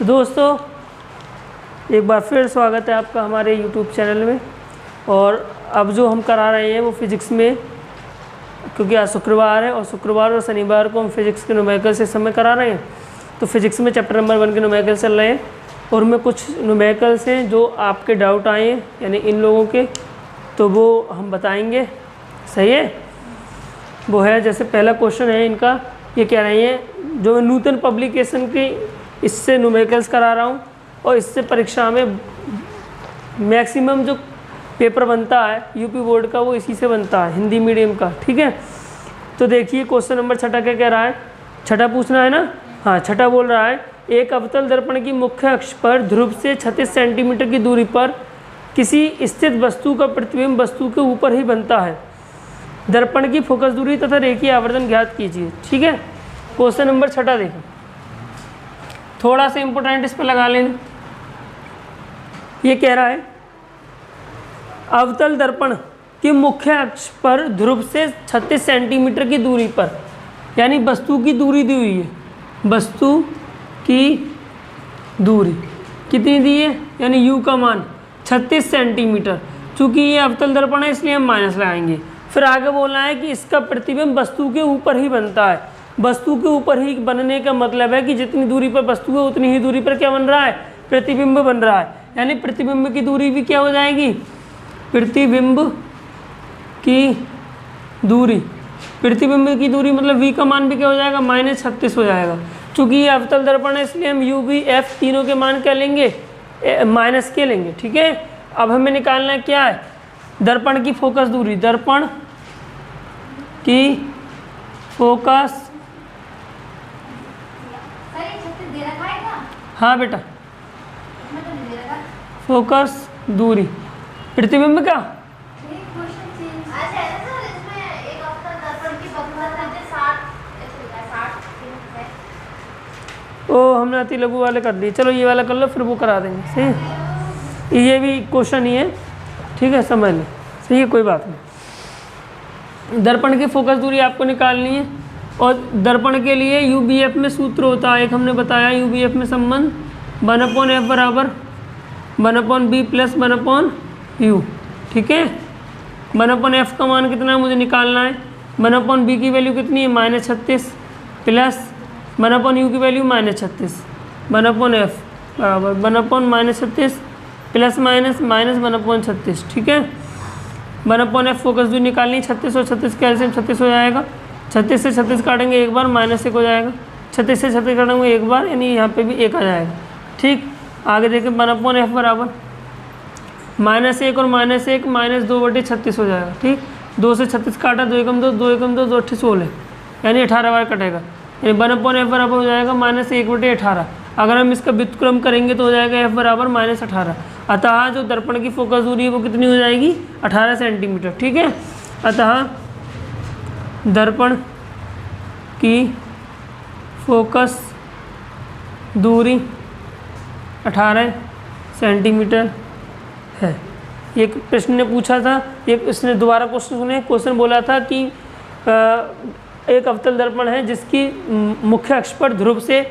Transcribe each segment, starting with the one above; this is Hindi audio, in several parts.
तो दोस्तों एक बार फिर स्वागत है आपका हमारे YouTube चैनल में। और अब जो हम करा रहे हैं वो फिज़िक्स में, क्योंकि आज शुक्रवार है और शुक्रवार और शनिवार को हम फिज़िक्स के न्यूमेरिकल से समय करा रहे हैं। तो फिज़िक्स में चैप्टर नंबर 1 के न्यूमेरिकल चल रहे हैं और उनमें कुछ न्यूमेरिकल्स हैं जो आपके डाउट आए हैं, यानी इन लोगों के, तो वो हम बताएंगे। सही है। वो है, जैसे पहला क्वेश्चन है इनका, ये कह रहे हैं जो मैं नूतन पब्लिकेशन की इससे न्यूमेरिकल्स करा रहा हूँ और इससे परीक्षा में मैक्सिमम जो पेपर बनता है यूपी बोर्ड का वो इसी से बनता है, हिंदी मीडियम का। ठीक है। तो देखिए क्वेश्चन नंबर 6 क्या कह रहा है। 6 पूछना है ना। हाँ, 6 बोल रहा है एक अवतल दर्पण की मुख्य अक्ष पर ध्रुव से 36 सेंटीमीटर की दूरी पर किसी स्थित वस्तु का प्रतिबिंब वस्तु के ऊपर ही बनता है। दर्पण की फोकस दूरी तथा रेखीय आवर्धन ज्ञात कीजिए। ठीक है। क्वेश्चन नंबर 6 देखो, थोड़ा सा इंपॉर्टेंट इस पर लगा लेना। ये कह रहा है अवतल दर्पण की मुख्य अक्ष पर ध्रुव से 36 सेंटीमीटर की दूरी पर, यानी वस्तु की दूरी दी हुई है। वस्तु की दूरी कितनी दी है, यानी u का मान 36 सेंटीमीटर। चूँकि ये अवतल दर्पण है इसलिए हम माइनस लगाएंगे। फिर आगे बोलना है कि इसका प्रतिबिंब वस्तु के ऊपर ही बनता है। वस्तु के ऊपर ही बनने का मतलब है कि जितनी दूरी पर वस्तु है उतनी ही दूरी पर क्या बन रहा है, प्रतिबिंब बन रहा है। यानी प्रतिबिंब की दूरी भी क्या हो जाएगी, प्रतिबिंब की दूरी। प्रतिबिंब की दूरी मतलब v का मान भी क्या हो जाएगा, -36 हो जाएगा। चूँकि ये अवतल दर्पण है इसलिए हम u v f तीनों के मान क्या लेंगे, माइनस के लेंगे। ठीक है। अब हमें निकालना क्या है, दर्पण की फोकस दूरी। दर्पण की फोकस, हाँ बेटा, फोकस दूरी, प्रतिबिंब का। ओ हमने अति लघु वाले कर दिए, चलो ये वाला कर लो फिर वो करा देंगे। सही, ये भी क्वेश्चन ही है। ठीक है, समझ लें। सही है, कोई बात नहीं। दर्पण की फोकस दूरी आपको निकालनी है और दर्पण के लिए UBF में सूत्र होता है, एक हमने बताया UBF में संबंध 1/f बराबर 1/b प्लस 1/u। ठीक है। 1/f का मान कितना है मुझे निकालना है। 1/b की वैल्यू कितनी है, -36 प्लस 1/u की वैल्यू -36। 1/f बराबर 1/-36 प्लस माइनस -1/36। ठीक है। 1/f फोकस दूरी निकालनी, 36 और 36 कैल्शियम 36 हो जाएगा। 36 से 36 काटेंगे एक बार, -1 हो जाएगा। 36 से 36 काटेंगे एक बार, यानी यहाँ पे भी 1 आ जाएगा। ठीक। आगे देखें 1/f बराबर -1 और -1 -2/36 हो जाएगा। ठीक। 2 से 36 काटा, 2 एकम 2, 2 एकम 2, 2 8 16, यानी 18 बार कटेगा। यानी 1/f बराबर हो जाएगा -1/18। अगर हम इसका व्युत्क्रम करेंगे तो हो जाएगा f बराबर -18। अतः जो दर्पण की फोकस दूरी है वो कितनी हो जाएगी, 18 सेंटीमीटर। ठीक है। अतः दर्पण की फोकस दूरी 18 सेंटीमीटर है। एक प्रश्न ने पूछा था, एक इसने दोबारा क्वेश्चन सुने, क्वेश्चन बोला था कि एक अवतल दर्पण है जिसकी मुख्य अक्ष पर ध्रुव से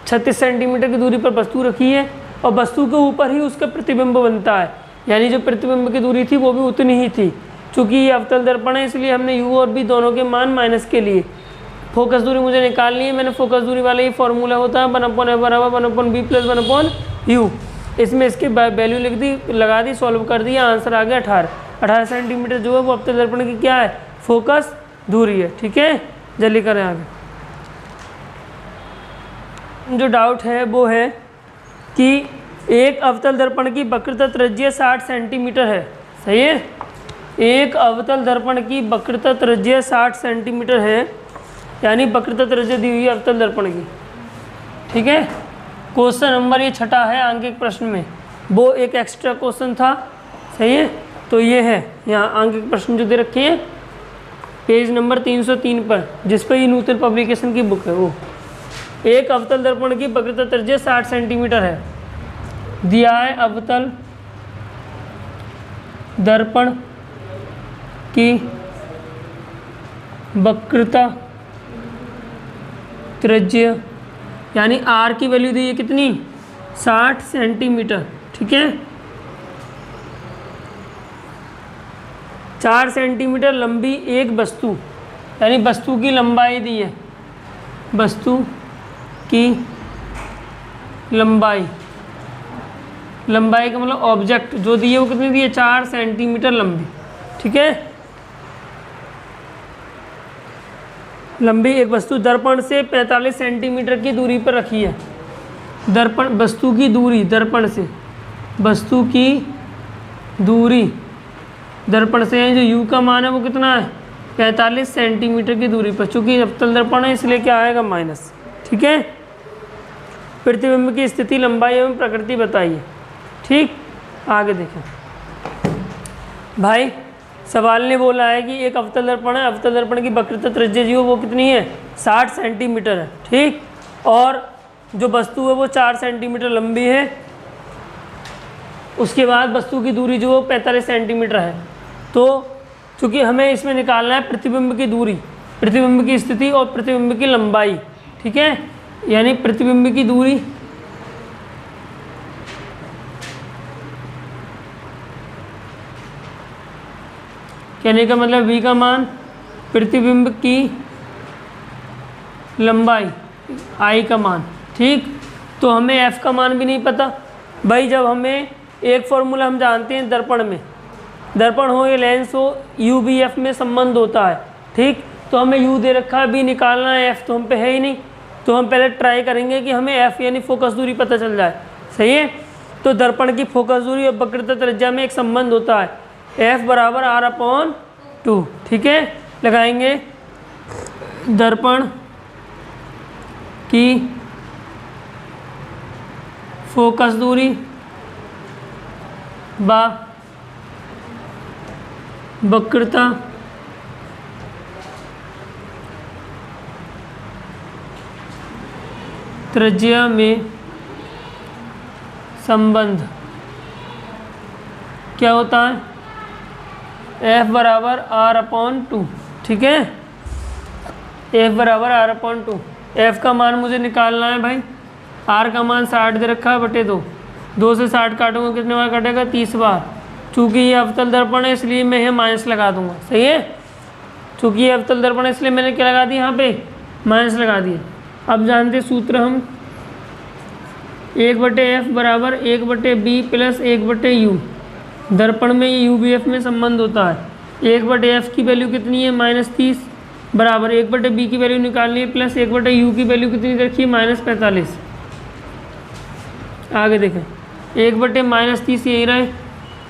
36 सेंटीमीटर की दूरी पर वस्तु रखी है और वस्तु के ऊपर ही उसका प्रतिबिंब बनता है, यानी जो प्रतिबिंब की दूरी थी वो भी उतनी ही थी। चूँकि ये अवतल दर्पण है इसलिए हमने u और v दोनों के मान माइनस के लिए। फोकस दूरी मुझे निकालनी है, मैंने फोकस दूरी वाला ही फॉर्मूला होता है 1/f बराबर 1/b प्लस 1/u। इसमें इसकी वैल्यू लिख दी, लगा दी, सॉल्व कर दिया, आंसर आ गया 18 सेंटीमीटर जो है वो अवतल दर्पण की क्या है, फोकस दूरी है। ठीक है। जल्दी करें आगे। जो डाउट है वो है कि एक अवतल दर्पण की वक्रता त्रिज्या 60 सेंटीमीटर है। सही है। एक अवतल दर्पण की वक्रता त्रिज्या 60 सेंटीमीटर है, यानी वक्रता त्रिज्या दी हुई है अवतल दर्पण की। ठीक है। क्वेश्चन नंबर ये 6 है आंकिक प्रश्न में, वो एक एक्स्ट्रा क्वेश्चन था। सही है। तो ये है यहाँ आंकिक प्रश्न जो दे रखे हैं पेज नंबर 303 पर, जिस पर ये नूतन पब्लिकेशन की बुक है। वो एक अवतल दर्पण की वक्रता त्रिज्या 60 सेंटीमीटर है। दिया है अवतल दर्पण की वक्रता त्रिज्या, यानी r की वैल्यू दी है कितनी, 60 सेंटीमीटर, ठीक है। 4 सेंटीमीटर लंबी एक वस्तु, यानी वस्तु की लंबाई दी है, वस्तु की लंबाई, लंबाई का मतलब ऑब्जेक्ट जो दी है वो कितनी दी है, 4 सेंटीमीटर लंबी, ठीक है। लंबी एक वस्तु दर्पण से 45 सेंटीमीटर की दूरी पर रखी है। दर्पण, वस्तु की दूरी दर्पण से, वस्तु की दूरी दर्पण से जो u का मान है वो कितना है, 45 सेंटीमीटर की दूरी पर। चूंकि अवतल दर्पण है इसलिए क्या आएगा, माइनस, ठीक है। प्रतिबिंब की स्थिति, लंबाई एवं प्रकृति बताइए, ठीक। आगे देखें भाई, सवाल ने बोला है कि एक अवतल दर्पण है, अवतल दर्पण की वक्रता त्रिज्या जो वो कितनी है, 60 सेंटीमीटर है, ठीक। और जो वस्तु है वो 4 सेंटीमीटर लंबी है। उसके बाद वस्तु की दूरी जो 45 सेंटीमीटर है। तो चूँकि हमें इसमें निकालना है प्रतिबिंब की दूरी, प्रतिबिंब की स्थिति और प्रतिबिंब की लंबाई, ठीक है। यानी प्रतिबिंब की दूरी कहने का मतलब v का मान, प्रतिबिंब की लंबाई i का मान, ठीक। तो हमें f का मान भी नहीं पता भाई। जब हमें एक फॉर्मूला हम जानते हैं दर्पण में, दर्पण हो या लेंस हो, u v f में संबंध होता है, ठीक। तो हमें u दे रखा है, v निकालना है, f तो हम पे है ही नहीं। तो हम पहले ट्राई करेंगे कि हमें f यानी फोकस दूरी पता चल जाए, सही है। तो दर्पण की फोकस दूरी और वक्रता त्रिज्या में एक संबंध होता है, f बराबर r/2, ठीक है। लगाएंगे दर्पण की फोकस दूरी व वक्रता त्रिज्या में संबंध क्या होता है, f बराबर r/2, ठीक है। f बराबर r/2। f का मान मुझे निकालना है भाई। r का मान 60 दे रखा है बटे 2, 2 से 60 काटूंगा कितने बार कटेगा, 30 बार। चूँकि ये अवतल दर्पण है इसलिए मैं यहाँ माइनस लगा दूंगा, सही है। चूँकि ये अवतल दर्पण है इसलिए मैंने क्या लगा दिया, यहाँ पे माइनस लगा दिया। अब जानते सूत्र हम, 1/f बराबर 1/b प्लस 1/u। दर्पण में ये u/v/f में संबंध होता है। 1/f की वैल्यू कितनी है, -30 बराबर 1/b की वैल्यू निकालनी है प्लस 1/u की वैल्यू कितनी रखी है, -45। आगे देखें, 1/-30 यही रहे।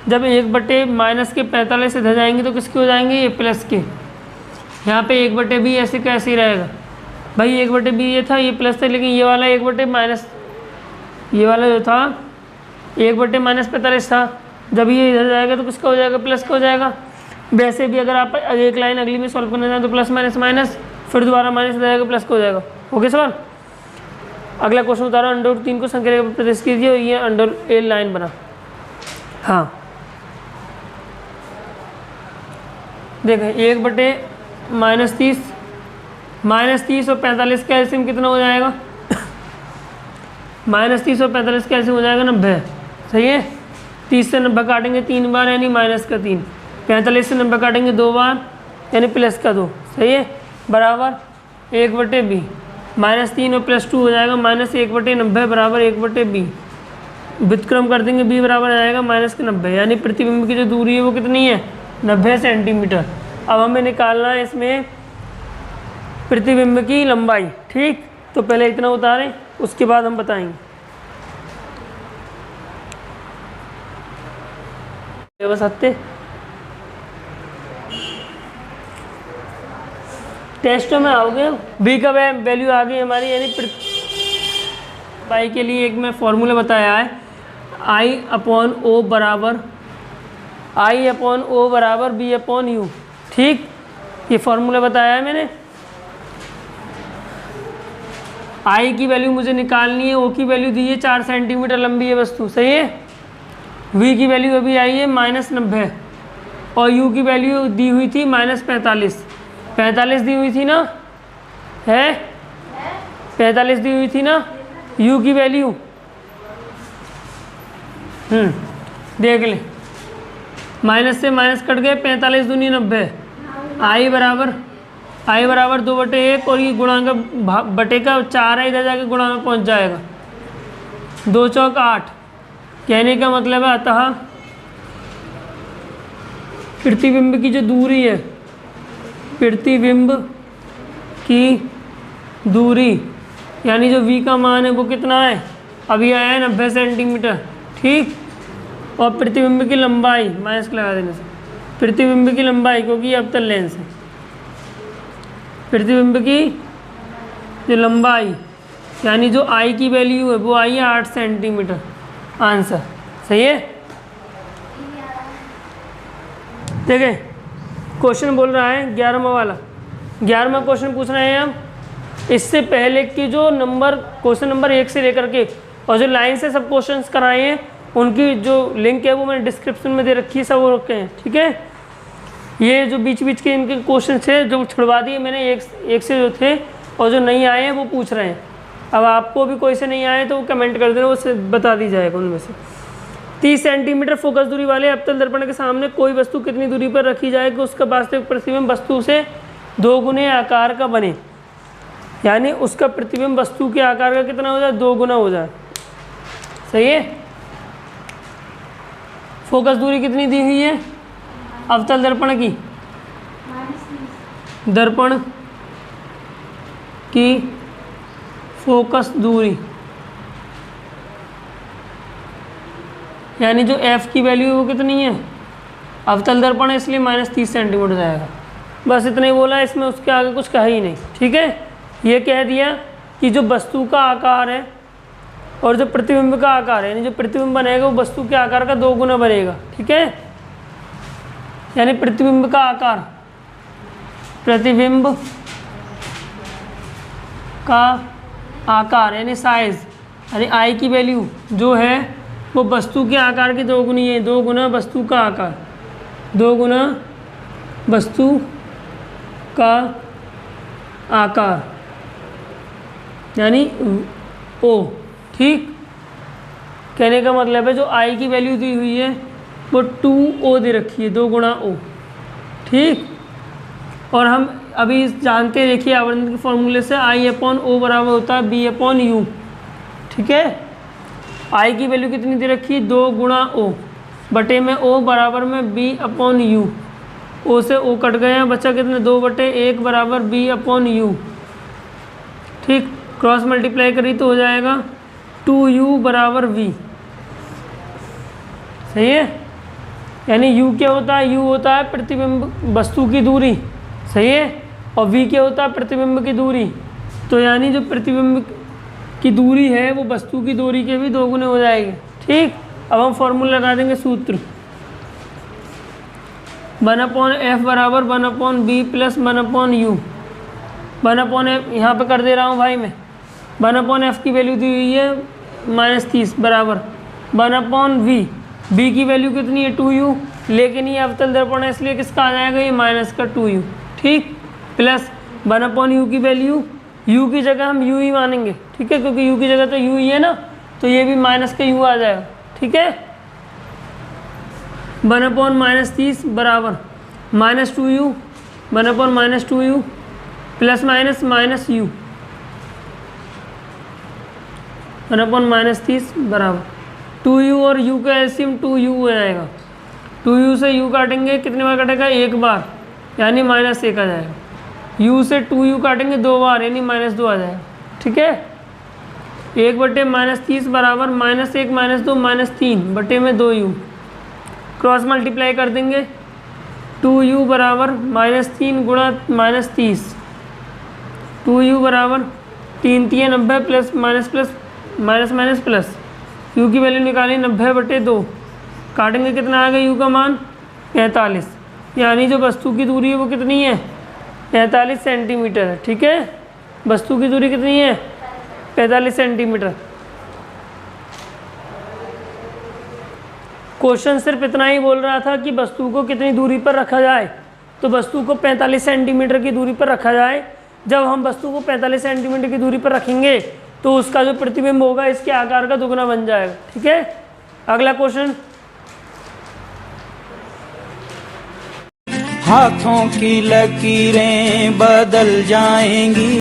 जब 1/-45 इधर जाएंगे तो किसके हो जाएंगे, ये प्लस के। यहाँ पे 1/b ऐसे कैसे ही रहेगा भाई, 1/b ये था, ये प्लस था, लेकिन ये वाला 1/- ये वाला जो था 1/-45 था। जब ये इधर जाएगा तो किसका हो जाएगा, प्लस का हो जाएगा। वैसे भी अगर आप एक लाइन अगली में सॉल्व करना चाहें तो प्लस माइनस माइनस, फिर दोबारा माइनस हो जाएगा, प्लस का हो जाएगा। ओके सवाल। अगला क्वेश्चन बता रहा हूँ, √3 को संख्या पर प्रदर्शित कीजिए और ये अंडर ए लाइन बना। हाँ देखें, 1/-30, -30 और 45 का एलसीएम कितना हो जाएगा, -30 और 45 का एलसीएम हो जाएगा 90, सही है। 30 से 90 काटेंगे 3 बार यानी -3, 45 से 90 काटेंगे 2 बार यानी +2, सही है। बराबर 1/b, -3 और +2 हो जाएगा -1/90 बराबर 1/b। व्युत्क्रम कर देंगे, b बराबर आ जाएगा -90, यानी प्रतिबिंब की जो दूरी है वो कितनी है, 90 सेंटीमीटर। अब हमें निकालना है इसमें प्रतिबिंब की लंबाई, ठीक। तो पहले इतना उतारें, उसके बाद हम बताएंगे। बस हत्ते टेस्टों में आओगे, b का वैल्यू आ गई हमारी, यानी पाई के लिए एक मैं फॉर्मूला बताया है, I/O बराबर B/u, ठीक। ये फॉर्मूला बताया है मैंने। I की वैल्यू मुझे निकालनी है, O की वैल्यू दी है 4 सेंटीमीटर लंबी है वस्तु, सही है। V की वैल्यू अभी आई है -90 और U की वैल्यू दी हुई थी -45 दी हुई थी ना, है 45 दी हुई थी ना। U की वैल्यू देख ले, माइनस से माइनस कट गए, 45 दूनी 90, आई बराबर 2/1 और ये गुणांक बटे का 4 है, इधर जाके गुणा में पहुँच जाएगा, 2 चौक 8। कहने का मतलब है अतः प्रतिबिंब की जो दूरी है, प्रतिबिंब की दूरी यानी जो v का मान है वो कितना है, अभी आया है 90 सेंटीमीटर, ठीक। और प्रतिबिंब की लंबाई माइनस लगा देने से, प्रतिबिंब की लंबाई क्योंकि ये अवतल लेंस है, प्रतिबिंब की जो लंबाई यानी जो I की वैल्यू है वो आई है 8 सेंटीमीटर, आंसर सही है। देखें क्वेश्चन बोल रहा है 11वां वाला, 11वां क्वेश्चन पूछ रहे हैं हम, इससे पहले की जो नंबर क्वेश्चन नंबर 1 से लेकर के और जो लाइन से सब क्वेश्चंस कराए हैं उनकी जो लिंक है वो मैंने डिस्क्रिप्शन में दे रखी है, सब वो रखे हैं, ठीक है। ये जो बीच बीच के इनके क्वेश्चन थे जो छुड़वा दिए मैंने एक से जो थे, और जो नहीं आए हैं वो पूछ रहे हैं। अब आपको भी कोई से नहीं आए तो वो कमेंट कर देना, वो बता दी जाएगा उनमें से। 30 सेंटीमीटर फोकस दूरी वाले अवतल दर्पण के सामने कोई वस्तु कितनी दूरी पर रखी जाए कि उसका वास्तविक प्रतिबिंब वस्तु से 2 गुने आकार का बने, यानी उसका प्रतिबिंब वस्तु के आकार का कितना हो जाए, 2 गुना हो जाए, सही है। फोकस दूरी कितनी दी हुई है अवतल दर्पण की, दर्पण की फोकस दूरी यानी जो f की वैल्यू है वो कितनी है, अवतल दर्पण है इसलिए -30 सेंटीमीटर जाएगा। बस इतना ही बोला, इसमें उसके आगे कुछ कहा ही नहीं, ठीक है। ये कह दिया कि जो वस्तु का आकार है और जो प्रतिबिंब का आकार है, यानी जो प्रतिबिंब बनेगा वो वस्तु के आकार का 2 गुना बनेगा, ठीक है। यानी प्रतिबिंब का आकार, प्रतिबिंब का आकार यानी साइज, यानी आई की वैल्यू जो है वो वस्तु के आकार की 2 गुनी है, 2 गुना वस्तु का आकार, 2 गुना वस्तु का आकार यानी ओ, ठीक। कहने का मतलब है जो आई की वैल्यू दी हुई है वो 2O दे रखी है, 2 गुना O, ठीक। और हम अभी जानते हैं, देखिए आवर्धन के फॉर्मूले से I/O बराबर होता है B/U, ठीक है। आई की वैल्यू कितनी दे रखी है, 2 गुना O बटे में O बराबर में B/U, O से O कट गए हैं, बचा कितने 2/1 बराबर B/U, ठीक। क्रॉस मल्टीप्लाई करी तो हो जाएगा 2U बराबर V, सही है। यानी U क्या होता है, U होता है प्रतिबिंब वस्तु की दूरी, सही है, और V क्या होता है प्रतिबिंब की दूरी। तो यानी जो प्रतिबिंब की दूरी है वो वस्तु की दूरी के भी 2 गुने हो जाएगी, ठीक। अब हम फॉर्मूला लगा देंगे, सूत्र 1/f बराबर 1/b प्लस 1/u, 1/f यहाँ पे कर दे रहा हूँ भाई मैं, 1/f की वैल्यू दी हुई है -30 बराबर 1/v, b की वैल्यू कितनी है 2u, लेकिन ये अवतल दर्पण है इसलिए किसका आ जाएगा ये माइनस का 2u, ठीक। प्लस 1/u की वैल्यू, u की जगह हम u ही मानेंगे, ठीक है, क्योंकि u की जगह तो u ही है ना, तो ये भी माइनस का u आ जाएगा, ठीक है। 1/-30 बराबर -2u, 1/-2u plus minus -u, 1/-30 बराबर 2u और u का एलसीएम 2u हो जाएगा, 2u से u काटेंगे, कितने बार कटेगा, 1 बार, यानी -1 आ जाएगा। u से 2u काटेंगे 2 बार, यानी -2 आ जाएगा, ठीक है। 1/-30 बराबर -1 -2 -3 बटे में 2u, क्रॉस मल्टीप्लाई कर देंगे, 2u बराबर -3 गुणा -30, 2u बराबर 3 × 90 प्लस माइनस प्लस u की वैल्यू निकाली 90/2, काटेंगे कितना आ गया u का मान 45, यानी जो वस्तु की दूरी है वो कितनी है 45 सेंटीमीटर है, ठीक है। वस्तु की दूरी कितनी है 45 सेंटीमीटर। क्वेश्चन सिर्फ इतना ही बोल रहा था कि वस्तु को कितनी दूरी पर रखा जाए, तो वस्तु को 45 सेंटीमीटर की दूरी पर रखा जाए। जब हम वस्तु को 45 सेंटीमीटर की दूरी पर रखेंगे तो उसका जो प्रतिबिंब होगा इसके आकार का दुगना बन जाएगा, ठीक है। अगला क्वेश्चन, हाथों की लकीरें बदल जाएंगी।